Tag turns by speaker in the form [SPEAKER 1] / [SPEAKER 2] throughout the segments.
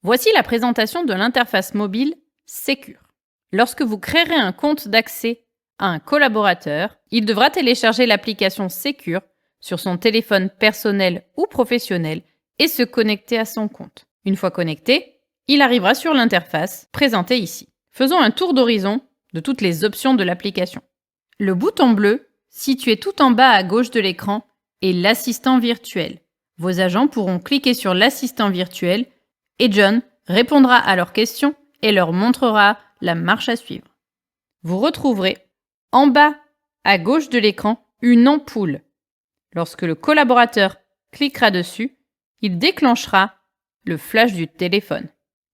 [SPEAKER 1] Voici la présentation de l'interface mobile Secure. Lorsque vous créerez un compte d'accès à un collaborateur, il devra télécharger l'application Secure sur son téléphone personnel ou professionnel et se connecter à son compte. Une fois connecté, il arrivera sur l'interface présentée ici. Faisons un tour d'horizon de toutes les options de l'application. Le bouton bleu, situé tout en bas à gauche de l'écran, est l'assistant virtuel. Vos agents pourront cliquer sur l'assistant virtuel et John répondra à leurs questions et leur montrera la marche à suivre. Vous retrouverez en bas à gauche de l'écran une ampoule. Lorsque le collaborateur cliquera dessus, il déclenchera le flash du téléphone,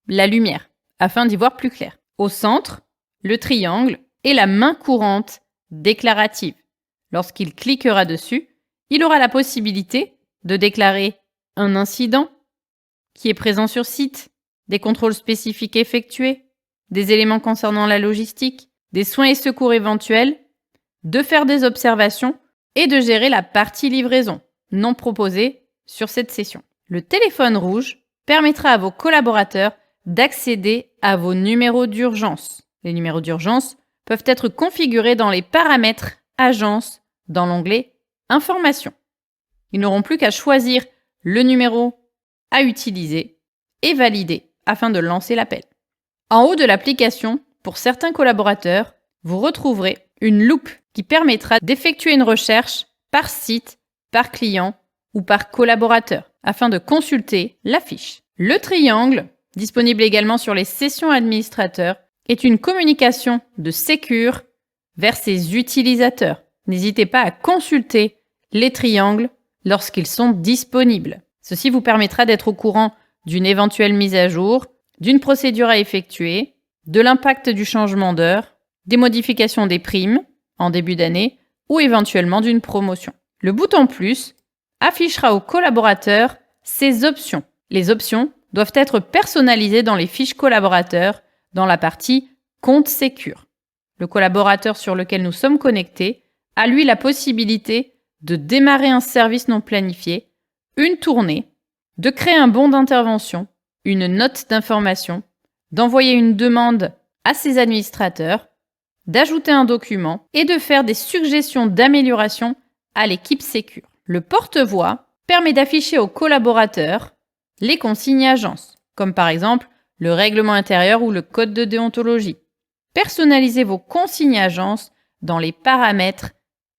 [SPEAKER 1] la lumière, afin d'y voir plus clair. Au centre, le triangle et la main courante déclarative. Lorsqu'il cliquera dessus, il aura la possibilité de déclarer un incident qui est présent sur site, des contrôles spécifiques effectués, des éléments concernant la logistique, des soins et secours éventuels, de faire des observations et de gérer la partie livraison non proposée sur cette session. Le téléphone rouge permettra à vos collaborateurs d'accéder à vos numéros d'urgence. Les numéros d'urgence peuvent être configurés dans les paramètres Agence dans l'onglet Informations. Ils n'auront plus qu'à choisir le numéro à utiliser et valider afin de lancer l'appel. En haut de l'application, pour certains collaborateurs, vous retrouverez une loupe qui permettra d'effectuer une recherche par site, par client ou par collaborateur afin de consulter la fiche. Le triangle, disponible également sur les sessions administrateurs, est une communication de Secure vers ses utilisateurs. N'hésitez pas à consulter les triangles lorsqu'ils sont disponibles. Ceci vous permettra d'être au courant d'une éventuelle mise à jour, d'une procédure à effectuer, de l'impact du changement d'heure, des modifications des primes en début d'année ou éventuellement d'une promotion. Le bouton plus affichera aux collaborateurs ses options. Les options doivent être personnalisées dans les fiches collaborateurs dans la partie Compte Secure. Le collaborateur sur lequel nous sommes connectés a lui la possibilité de démarrer un service non planifié, une tournée, de créer un bon d'intervention, une note d'information, d'envoyer une demande à ses administrateurs, d'ajouter un document et de faire des suggestions d'amélioration à l'équipe Secure. Le porte-voix permet d'afficher aux collaborateurs les consignes agences, comme par exemple le règlement intérieur ou le code de déontologie. Personnalisez vos consignes agences dans les paramètres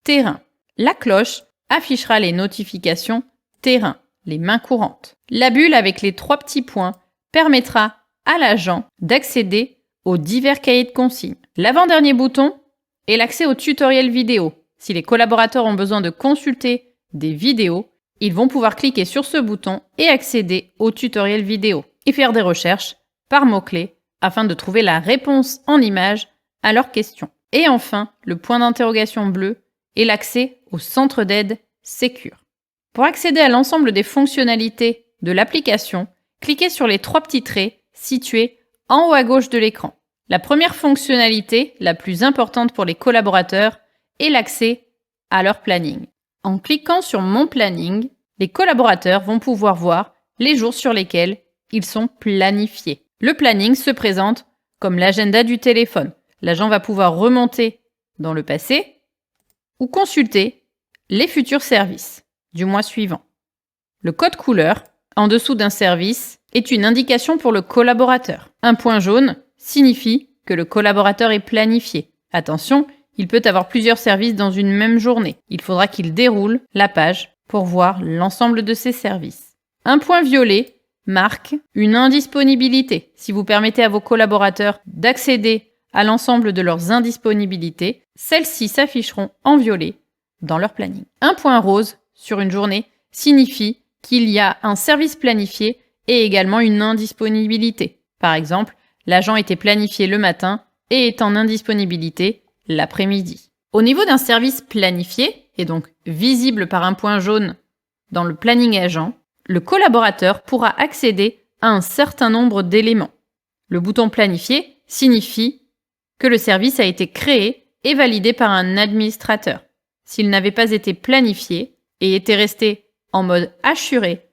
[SPEAKER 1] terrain. La cloche affichera les notifications terrain, les mains courantes. La bulle avec les 3 petits points permettra à l'agent d'accéder aux divers cahiers de consignes. L'avant-dernier bouton est l'accès au tutoriel vidéo. Si les collaborateurs ont besoin de consulter des vidéos, ils vont pouvoir cliquer sur ce bouton et accéder au tutoriel vidéo et faire des recherches par mots-clés afin de trouver la réponse en image à leurs questions. Et enfin, le point d'interrogation bleu est l'accès au centre d'aide Secure. Pour accéder à l'ensemble des fonctionnalités de l'application, cliquez sur les 3 petits traits situés en haut à gauche de l'écran. La première fonctionnalité, la plus importante pour les collaborateurs, est l'accès à leur planning. En cliquant sur Mon planning, les collaborateurs vont pouvoir voir les jours sur lesquels ils sont planifiés. Le planning se présente comme l'agenda du téléphone. L'agent va pouvoir remonter dans le passé ou consulter les futurs services du mois suivant. Le code couleur, en dessous d'un service, est une indication pour le collaborateur. Un point jaune signifie que le collaborateur est planifié. Attention, il peut avoir plusieurs services dans une même journée. Il faudra qu'il déroule la page pour voir l'ensemble de ses services. Un point violet marque une indisponibilité. Si vous permettez à vos collaborateurs d'accéder à l'ensemble de leurs indisponibilités, celles-ci s'afficheront en violet dans leur planning. Un point rose sur une journée signifie qu'il y a un service planifié et également une indisponibilité. Par exemple, l'agent était planifié le matin et est en indisponibilité l'après-midi. Au niveau d'un service planifié, et donc visible par un point jaune dans le planning agent, le collaborateur pourra accéder à un certain nombre d'éléments. Le bouton planifié signifie que le service a été créé et validé par un administrateur. S'il n'avait pas été planifié et était resté en mode assuré,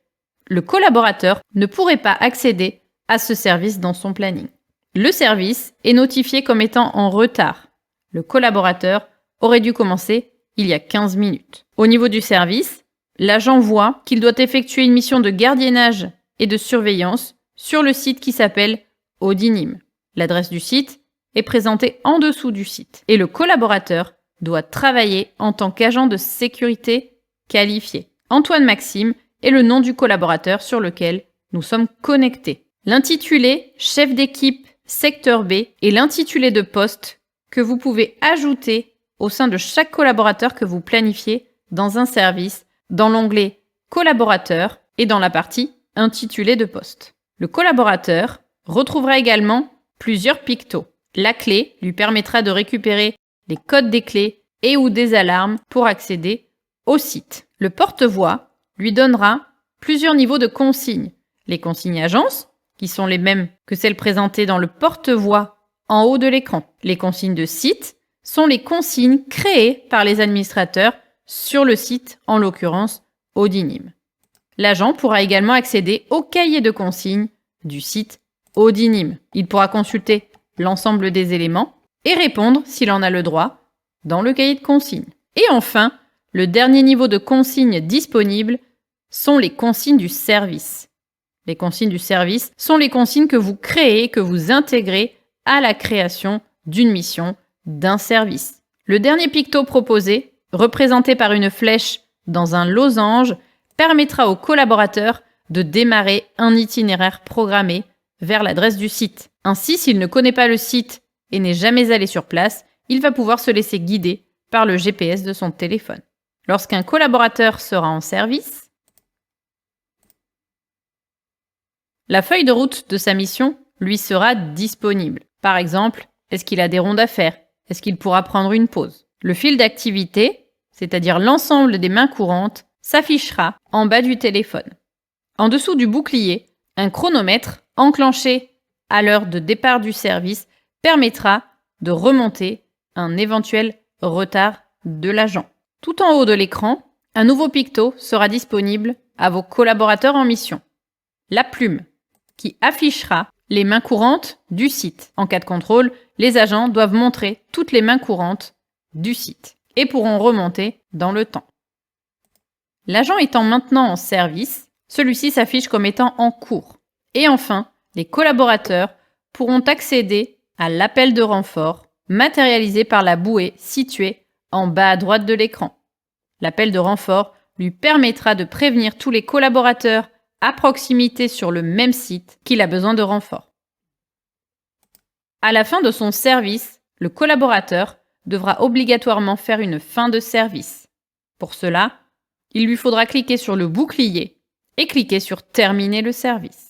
[SPEAKER 1] le collaborateur ne pourrait pas accéder à ce service dans son planning. Le service est notifié comme étant en retard. Le collaborateur aurait dû commencer il y a 15 minutes. Au niveau du service, l'agent voit qu'il doit effectuer une mission de gardiennage et de surveillance sur le site qui s'appelle Audinim. L'adresse du site est présentée en dessous du site. Et le collaborateur doit travailler en tant qu'agent de sécurité qualifié. Antoine Maxime est le nom du collaborateur sur lequel nous sommes connectés. L'intitulé chef d'équipe secteur B est l'intitulé de poste que vous pouvez ajouter au sein de chaque collaborateur que vous planifiez dans un service, dans l'onglet collaborateur et dans la partie intitulé de poste. Le collaborateur retrouvera également plusieurs pictos. La clé lui permettra de récupérer les codes des clés et ou des alarmes pour accéder au site. Le porte-voix lui donnera plusieurs niveaux de consignes. Les consignes agences, qui sont les mêmes que celles présentées dans le porte-voix en haut de l'écran. Les consignes de site sont les consignes créées par les administrateurs sur le site, en l'occurrence Audinim. L'agent pourra également accéder au cahier de consignes du site Audinim. Il pourra consulter l'ensemble des éléments et répondre s'il en a le droit dans le cahier de consignes. Et enfin, le dernier niveau de consignes disponibles sont les consignes du service. Les consignes du service sont les consignes que vous créez, que vous intégrez à la création d'une mission, d'un service. Le dernier picto proposé, représenté par une flèche dans un losange, permettra au collaborateur de démarrer un itinéraire programmé vers l'adresse du site. Ainsi, s'il ne connaît pas le site et n'est jamais allé sur place, il va pouvoir se laisser guider par le GPS de son téléphone. Lorsqu'un collaborateur sera en service, la feuille de route de sa mission lui sera disponible. Par exemple, est-ce qu'il a des rondes à faire? Est-ce qu'il pourra prendre une pause? Le fil d'activité, c'est-à-dire l'ensemble des mains courantes, s'affichera en bas du téléphone. En dessous du bouclier, un chronomètre enclenché à l'heure de départ du service permettra de remonter un éventuel retard de l'agent. Tout en haut de l'écran, un nouveau picto sera disponible à vos collaborateurs en mission. La plume, qui affichera les mains courantes du site. En cas de contrôle, les agents doivent montrer toutes les mains courantes du site et pourront remonter dans le temps. L'agent étant maintenant en service, celui-ci s'affiche comme étant en cours. Et enfin, les collaborateurs pourront accéder à l'appel de renfort matérialisé par la bouée située en bas à droite de l'écran. L'appel de renfort lui permettra de prévenir tous les collaborateurs à proximité sur le même site qu'il a besoin de renfort. À la fin de son service, le collaborateur devra obligatoirement faire une fin de service. Pour cela, il lui faudra cliquer sur le bouclier et cliquer sur Terminer le service.